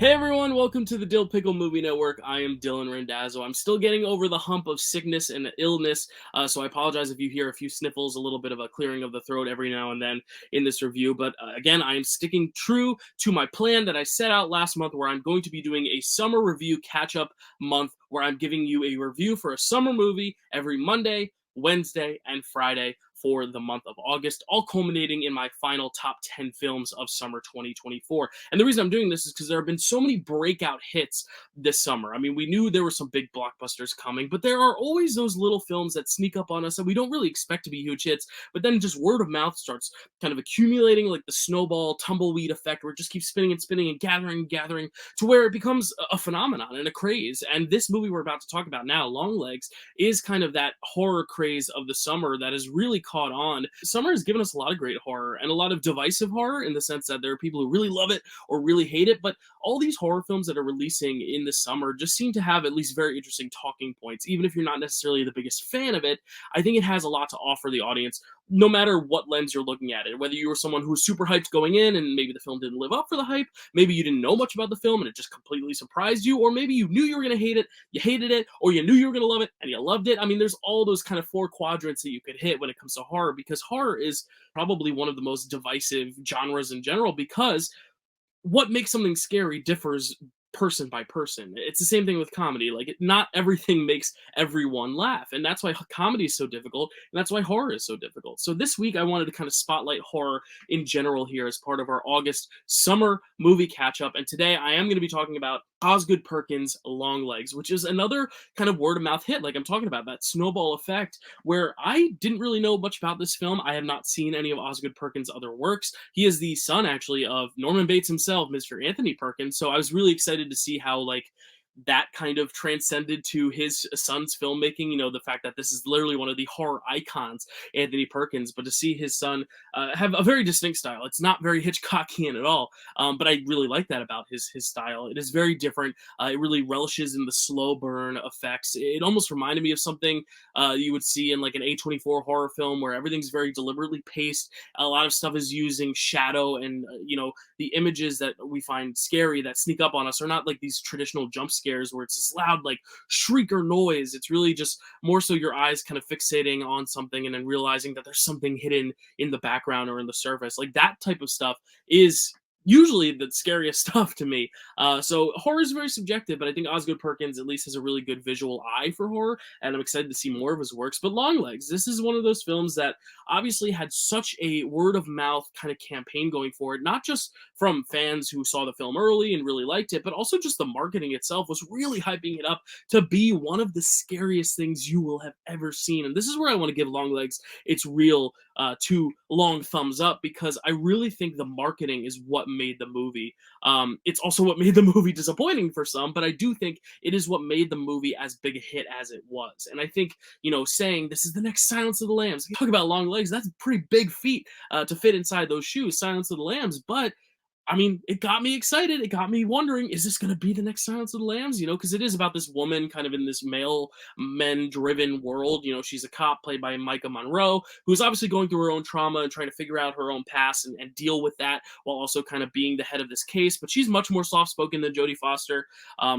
Hey everyone, welcome to the Dyl Pickle Movie Network. I am Dylan Randazzo. I'm still getting over the hump of sickness and illness, so I apologize if you hear a few sniffles, a little bit of a clearing of the throat every now and then in this review. But again, I am sticking true to my plan that I set out last month, where I'm going to be doing a summer review catch-up month, where I'm giving you a review for a summer movie every Monday, Wednesday, and Friday for the month of August, all culminating in my final top 10 films of summer 2024. And the reason I'm doing this is because there have been so many breakout hits this summer. I mean, we knew there were some big blockbusters coming, but there are always those little films that sneak up on us that we don't really expect to be huge hits, but then just word of mouth starts kind of accumulating like the snowball tumbleweed effect, where it just keeps spinning and spinning and gathering to where it becomes a phenomenon and a craze. And this movie we're about to talk about now, Longlegs, is kind of that horror craze of the summer that has really caught on. Summer has given us a lot of great horror and a lot of divisive horror, in the sense that there are people who really love it or really hate it, but all these horror films that are releasing in the summer just seem to have at least very interesting talking points. Even if you're not necessarily the biggest fan of it, I think it has a lot to offer the audience, no matter what lens you're looking at it. Whether you were someone who was super hyped going in and maybe the film didn't live up for the hype, maybe you didn't know much about the film and it just completely surprised you, or maybe you knew you were going to hate it, you hated it, or you knew you were going to love it and you loved it. I mean, there's all those kind of four quadrants that you could hit when it comes to horror, because horror is probably one of the most divisive genres in general, because what makes something scary differs person by person. It's the same thing with comedy. Like, not everything makes everyone laugh, and that's why comedy is so difficult, and that's why horror is so difficult. So this week I wanted to kind of spotlight horror in general here as part of our August summer movie catch up. And today I am going to be talking about Osgood Perkins' Longlegs, which is another kind of word of mouth hit, like I'm talking about, that snowball effect, where I didn't really know much about this film. I have not seen any of Osgood Perkins' other works. He is the son, actually, of Norman Bates himself, Mr. Anthony Perkins. So I was really excited to see how, like, that kind of transcended to his son's filmmaking. You know, the fact that this is literally one of the horror icons, Anthony Perkins, but to see his son have a very distinct style. It's not very Hitchcockian at all, but I really like that about his style. It is very different. It really relishes in the slow burn effects. It almost reminded me of something you would see in like an A24 horror film, where everything's very deliberately paced. A lot of stuff is using shadow, and the images that we find scary that sneak up on us are not like these traditional jump scares where it's this loud like shriek or noise. It's really just more so your eyes kind of fixating on something and then realizing that there's something hidden in the background or in the surface. Like, that type of stuff is usually the scariest stuff to me. So horror is very subjective, but I think Osgood Perkins at least has a really good visual eye for horror, and I'm excited to see more of his works. But Longlegs, this is one of those films that obviously had such a word of mouth kind of campaign going for it, not just from fans who saw the film early and really liked it, but also just the marketing itself was really hyping it up to be one of the scariest things you will have ever seen. And this is where I want to give Longlegs its real two long thumbs up, because I really think the marketing is what made the movie. It's also what made the movie disappointing for some, but I do think it is what made the movie as big a hit as it was. And I think, saying this is the next Silence of the Lambs, talk about Longlegs, that's a pretty big feat to fit inside those shoes, Silence of the Lambs. But I mean, it got me excited. It got me wondering, is this going to be the next Silence of the Lambs? Because it is about this woman kind of in this men-driven world. She's a cop played by Micah Monroe, who's obviously going through her own trauma and trying to figure out her own past and deal with that, while also kind of being the head of this case. But she's much more soft-spoken than Jodie Foster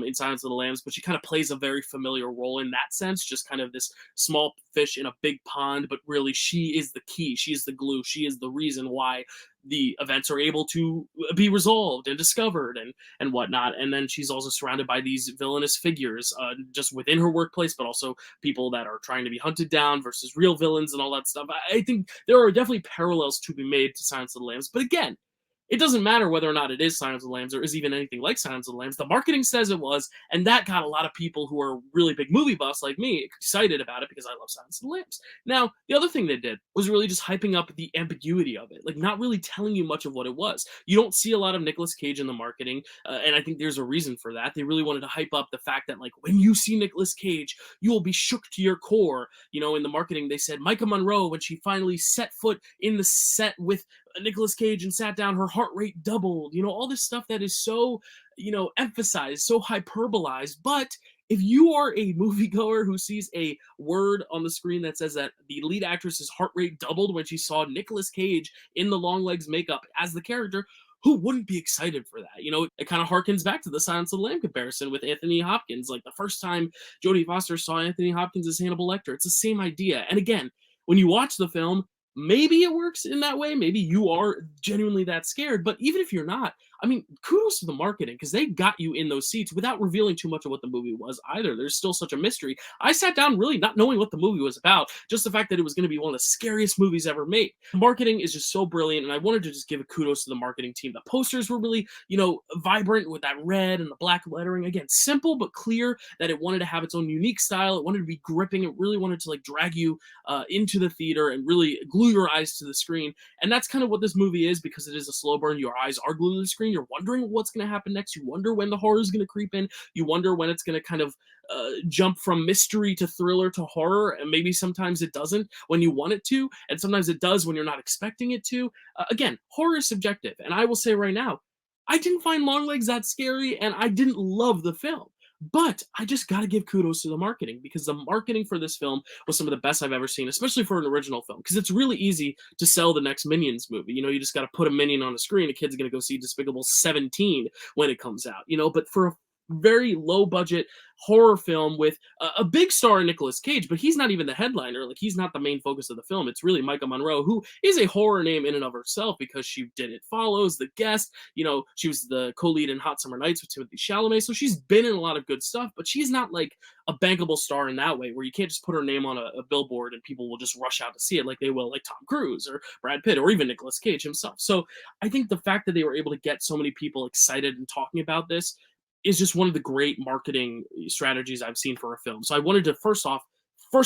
in Silence of the Lambs, but she kind of plays a very familiar role in that sense, just kind of this small fish in a big pond, but really she is the key. She is the glue. She is the reason why the events are able to be resolved and discovered and whatnot. And then she's also surrounded by these villainous figures, just within her workplace, but also people that are trying to be hunted down versus real villains and all that stuff. I think there are definitely parallels to be made to Silence of the Lambs, but again, it doesn't matter whether or not it is Silence of the Lambs or is even anything like Silence of the Lambs. The marketing says it was, and that got a lot of people who are really big movie buffs like me excited about it, because I love Silence of the Lambs. Now, the other thing they did was really just hyping up the ambiguity of it, like not really telling you much of what it was. You don't see a lot of Nicolas Cage in the marketing, and I think there's a reason for that. They really wanted to hype up the fact that, like, when you see Nicolas Cage, you will be shook to your core. In the marketing, they said Micah Monroe, when she finally set foot in the set with Nicolas Cage and sat down, her heart rate doubled. All this stuff that is so, emphasized, so hyperbolized. But if you are a moviegoer who sees a word on the screen that says that the lead actress's heart rate doubled when she saw Nicolas Cage in the Longlegs makeup as the character, who wouldn't be excited for that? It kind of harkens back to the Silence of the Lamb comparison with Anthony Hopkins. Like the first time Jodie Foster saw Anthony Hopkins as Hannibal Lecter, it's the same idea. And again, when you watch the film, maybe it works in that way. Maybe you are genuinely that scared. But even if you're not, I mean, kudos to the marketing because they got you in those seats without revealing too much of what the movie was either. There's still such a mystery. I sat down really not knowing what the movie was about, just the fact that it was going to be one of the scariest movies ever made. Marketing is just so brilliant, and I wanted to just give a kudos to the marketing team. The posters were really, vibrant with that red and the black lettering. Again, simple but clear that it wanted to have its own unique style. It wanted to be gripping. It really wanted to like drag you into the theater and really glue your eyes to the screen. And that's kind of what this movie is because it is a slow burn. Your eyes are glued to the screen. You're wondering what's going to happen next. You wonder when the horror is going to creep in. You wonder when it's going to kind of jump from mystery to thriller to horror, and maybe sometimes it doesn't when you want it to, and sometimes it does when you're not expecting it to. Again, horror is subjective, and I will say right now, I didn't find Longlegs that scary, and I didn't love the film. But I just got to give kudos to the marketing because the marketing for this film was some of the best I've ever seen, especially for an original film. Because it's really easy to sell the next Minions movie. You just got to put a Minion on a screen. A kid's going to go see Despicable 17 when it comes out. But for a very low budget horror film with a big star in Nicolas Cage, but he's not even the headliner. Like, he's not the main focus of the film. It's really Micah Monroe, who is a horror name in and of herself because she did It Follows, The Guest. She was the co-lead in Hot Summer Nights with Timothée Chalamet, so she's been in a lot of good stuff, but she's not like a bankable star in that way, where you can't just put her name on a billboard and people will just rush out to see it like they will like Tom Cruise or Brad Pitt or even Nicolas Cage himself. So I think the fact that they were able to get so many people excited and talking about this is just one of the great marketing strategies I've seen for a film. So I wanted to first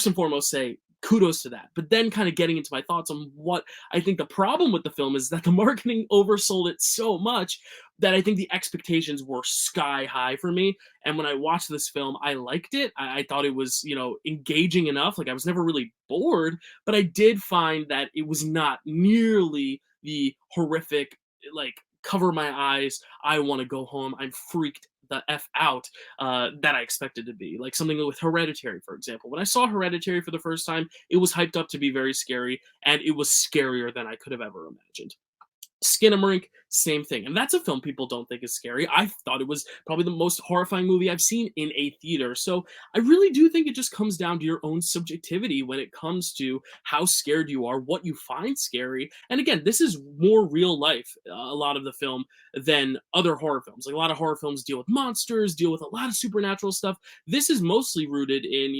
and foremost say kudos to that. But then kind of getting into my thoughts on what I think the problem with the film is that the marketing oversold it so much that I think the expectations were sky high for me. And when I watched this film, I liked it. I thought it was, engaging enough. Like I was never really bored, but I did find that it was not nearly the horrific, like cover my eyes, I want to go home, I'm freaked the F out that I expected to be. Like something with Hereditary, for example. When I saw Hereditary for the first time, it was hyped up to be very scary, and it was scarier than I could have ever imagined. Skinamarink, same thing. And that's a film people don't think is scary. I thought it was probably the most horrifying movie I've seen in a theater. So I really do think it just comes down to your own subjectivity when it comes to how scared you are, what you find scary. And again, this is more real life, a lot of the film, than other horror films. Like a lot of horror films deal with monsters, deal with a lot of supernatural stuff. This is mostly rooted in,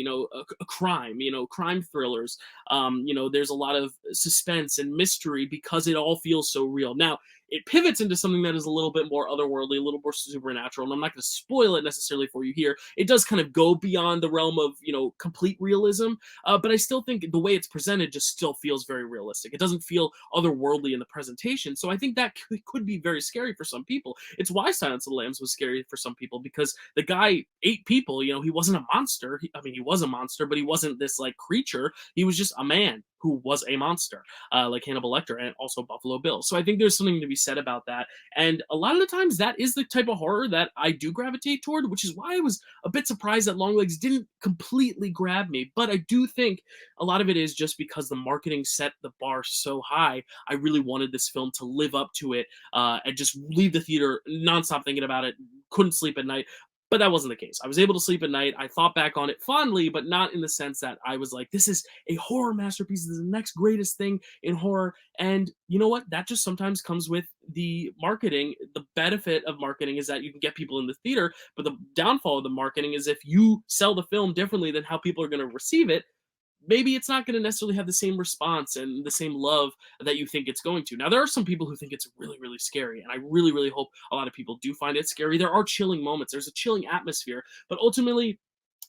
a crime, crime thrillers. There's a lot of suspense and mystery because it all feels so real. Now, it pivots into something that is a little bit more otherworldly, a little more supernatural, and I'm not going to spoil it necessarily for you here. It does kind of go beyond the realm of, complete realism, but I still think the way it's presented just still feels very realistic. It doesn't feel otherworldly in the presentation, so I think that could be very scary for some people. It's why Silence of the Lambs was scary for some people, because the guy ate people, he wasn't a monster. He was a monster, but he wasn't this, like, creature. He was just a man who was a monster, like Hannibal Lecter and also Buffalo Bill. So I think there's something to be said about that. And a lot of the times that is the type of horror that I do gravitate toward, which is why I was a bit surprised that Longlegs didn't completely grab me. But I do think a lot of it is just because the marketing set the bar so high. I really wanted this film to live up to it and just leave the theater nonstop thinking about it, couldn't sleep at night. But that wasn't the case. I was able to sleep at night. I thought back on it fondly, but not in the sense that I was like, this is a horror masterpiece. This is the next greatest thing in horror. And you know what? That just sometimes comes with the marketing. The benefit of marketing is that you can get people in the theater, but the downfall of the marketing is if you sell the film differently than how people are going to receive it, maybe it's not going to necessarily have the same response and the same love that you think it's going to. Now, there are some people who think it's really, really scary, and I really, really hope a lot of people do find it scary. There are chilling moments. There's a chilling atmosphere, but ultimately,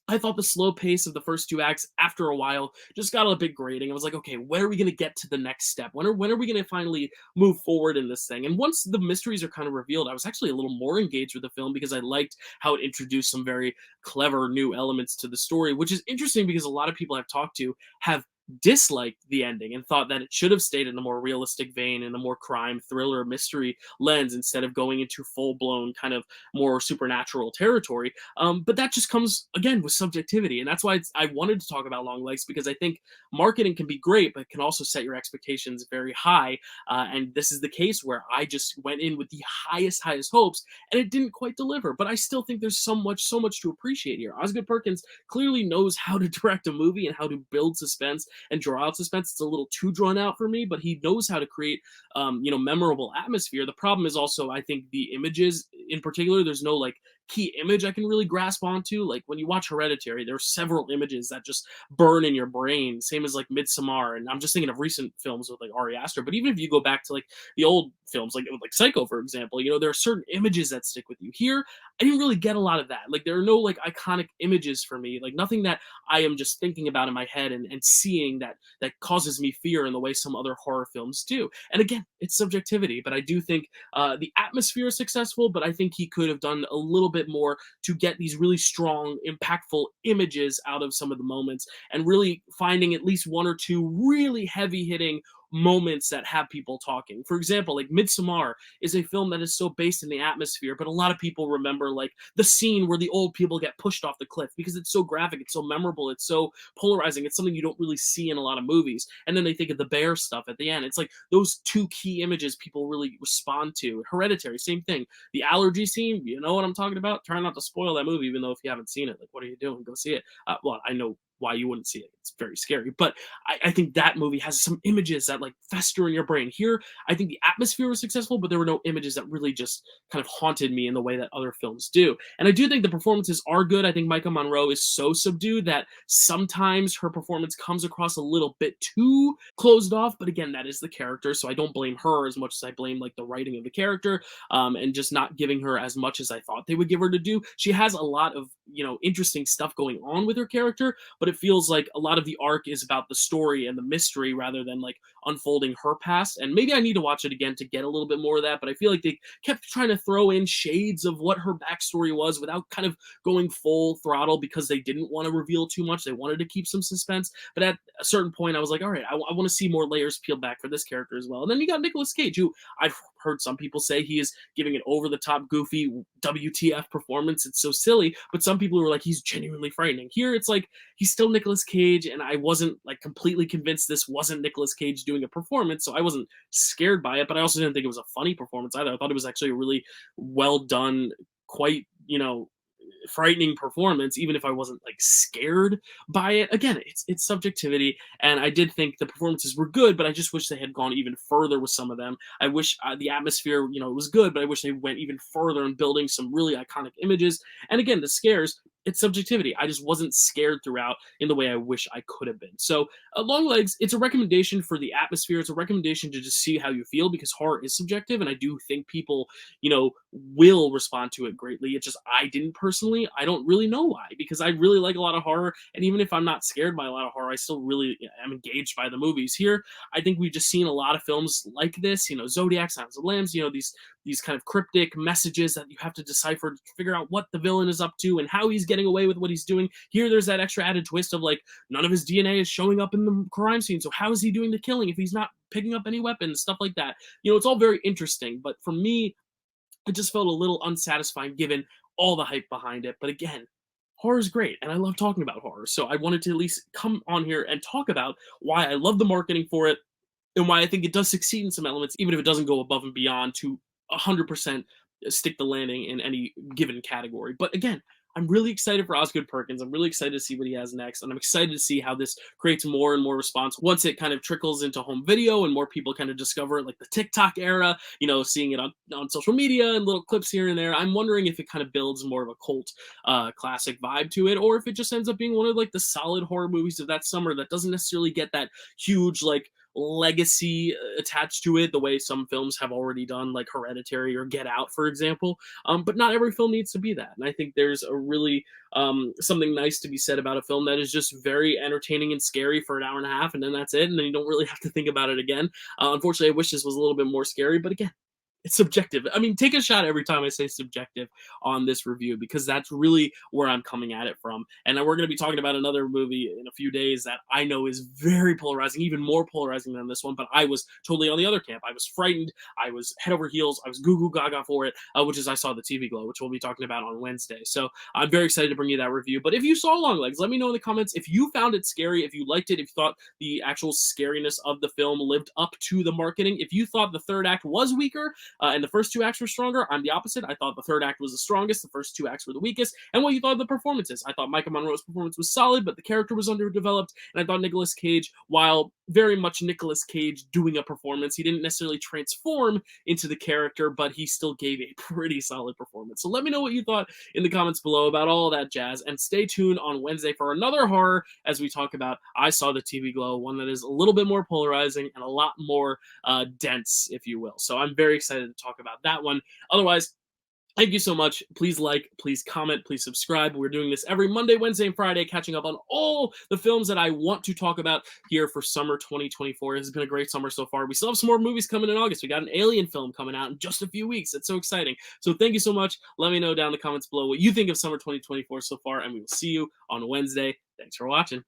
I thought the slow pace of the first two acts, after a while, just got a bit grating. I was like, okay, when are we going to get to the next step? When are we going to finally move forward in this thing? And once the mysteries are kind of revealed, I was actually a little more engaged with the film because I liked how it introduced some very clever new elements to the story, which is interesting because a lot of people I've talked to have disliked the ending and thought that it should have stayed in a more realistic vein, in a more crime thriller mystery lens, instead of going into full blown kind of more supernatural territory. But that just comes again with subjectivity, and that's why I wanted to talk about Longlegs, because I think marketing can be great, but can also set your expectations very high. And this is the case where I just went in with the highest hopes, and it didn't quite deliver. But I still think there's so much to appreciate here. Osgood Perkins clearly knows how to direct a movie and how to build suspense and draw out suspense. It's a little too drawn out for me, but he knows how to create, memorable atmosphere. The problem is also, I think, the images in particular. There's no like key image I can really grasp onto. Like when you watch Hereditary, there are several images that just burn in your brain. Same as like Midsommar, and I'm just thinking of recent films with like Ari Aster. But even if you go back to like the old films, like Psycho, for example, there are certain images that stick with you. Here, I didn't really get a lot of that. Like there are no like iconic images for me. Like nothing that I am just thinking about in my head and seeing that causes me fear in the way some other horror films do. And again, it's subjectivity, but I do think the atmosphere is successful, but I think he could have done a little bit more to get these really strong, impactful images out of some of the moments, and really finding at least one or two really heavy hitting moments that have people talking. For example, like Midsommar is a film that is so based in the atmosphere, but a lot of people remember like the scene where the old people get pushed off the cliff because it's so graphic, it's so memorable, it's so polarizing. It's something you don't really see in a lot of movies. And then they think of the bear stuff at the end. It's like those two key images people really respond to. Hereditary, same thing. The allergy scene, you know what I'm talking about? Try not to spoil that movie, even though if you haven't seen it, like, what are you doing? Go see it. Well, I know why you wouldn't see it. It's very scary. But I think that movie has some images that like fester in your brain. Here, I think the atmosphere was successful, but there were no images that really just kind of haunted me in the way that other films do. And I do think the performances are good. I think Micah Monroe is so subdued that sometimes her performance comes across a little bit too closed off. But again, that is the character, so I don't blame her as much as I blame like the writing of the character, and just not giving her as much as I thought they would give her to do. She has a lot of interesting stuff going on with her character, but it feels like a lot of the arc is about the story and the mystery rather than like unfolding her past. And maybe I need to watch it again to get a little bit more of that, but I feel like they kept trying to throw in shades of what her backstory was without kind of going full throttle, because they didn't want to reveal too much. They wanted to keep some suspense. But at a certain point, I was like, all right, I want to see more layers peeled back for this character as well. And then you got Nicolas Cage, who I've heard some people say he is giving an over-the-top, goofy WTF performance. It's so silly. But some people were like, he's genuinely frightening. Here, it's like, he's still Nicolas Cage, and I wasn't like completely convinced this wasn't Nicolas Cage doing a performance, so I wasn't scared by it, but I also didn't think it was a funny performance either. I thought it was actually a really well done, quite, frightening performance, even if I wasn't like scared by it. Again, it's subjectivity, and I did think the performances were good, but I just wish they had gone even further with some of them. I wish the atmosphere, was good, but I wish they went even further in building some really iconic images. And again, the scares, it's subjectivity. I just wasn't scared throughout in the way I wish I could have been. So, Longlegs, it's a recommendation for the atmosphere. It's a recommendation to just see how you feel, because horror is subjective, and I do think people, will respond to it greatly. It's just I didn't personally. I don't really know why, because I really like a lot of horror, and even if I'm not scared by a lot of horror, I still really am engaged by the movies. Here, I think we've just seen a lot of films like this. Zodiac, Silence of the Lambs. These kind of cryptic messages that you have to decipher to figure out what the villain is up to and how he's getting away with what he's doing. Here, there's that extra added twist of like none of his DNA is showing up in the crime scene, so how is he doing the killing if he's not picking up any weapons, stuff like that. It's all very interesting, but for me, it just felt a little unsatisfying given all the hype behind it. But again, horror is great, and I love talking about horror, so I wanted to at least come on here and talk about why I love the marketing for it, and why I think it does succeed in some elements, even if it doesn't go above and beyond to 100% stick the landing in any given category. But again, I'm really excited for Osgood Perkins. I'm really excited to see what he has next, and I'm excited to see how this creates more and more response once it kind of trickles into home video and more people kind of discover it, like the TikTok era, seeing it on social media and little clips here and there. I'm wondering if it kind of builds more of a cult classic vibe to it, or if it just ends up being one of like the solid horror movies of that summer that doesn't necessarily get that huge like legacy attached to it the way some films have already done, like Hereditary or Get Out, for example. But not every film needs to be that, and I think there's a really something nice to be said about a film that is just very entertaining and scary for an hour and a half, and then that's it, and then you don't really have to think about it again. Unfortunately, I wish this was a little bit more scary, but again, it's subjective. I mean, take a shot every time I say subjective on this review, because that's really where I'm coming at it from. And then we're going to be talking about another movie in a few days that I know is very polarizing, even more polarizing than this one, but I was totally on the other camp. I was frightened. I was head over heels. I was goo goo gaga for it, which is I Saw the TV Glow, which we'll be talking about on Wednesday. So I'm very excited to bring you that review. But if you saw Longlegs, let me know in the comments if you found it scary, if you liked it, if you thought the actual scariness of the film lived up to the marketing, if you thought the third act was weaker and the first two acts were stronger. I'm the opposite. I thought the third act was the strongest, the first two acts were the weakest. And what you thought of the performances. I thought Michael Monroe's performance was solid, but the character was underdeveloped. And I thought Nicolas Cage, while very much Nicolas Cage doing a performance, he didn't necessarily transform into the character, but he still gave a pretty solid performance. So let me know what you thought in the comments below about all that jazz, and stay tuned on Wednesday for another horror as we talk about I Saw the TV Glow, one that is a little bit more polarizing and a lot more dense, if you will. So I'm very excited to talk about that one. Otherwise, thank you so much. Please like, please comment, please subscribe. We're doing this every Monday, Wednesday, and Friday, catching up on all the films that I want to talk about here for summer 2024. This has been a great summer so far. We still have some more movies coming in August. We got an Alien film coming out in just a few weeks. It's so exciting. So thank you so much. Let me know down in the comments below what you think of summer 2024 so far, and we will see you on Wednesday. Thanks for watching.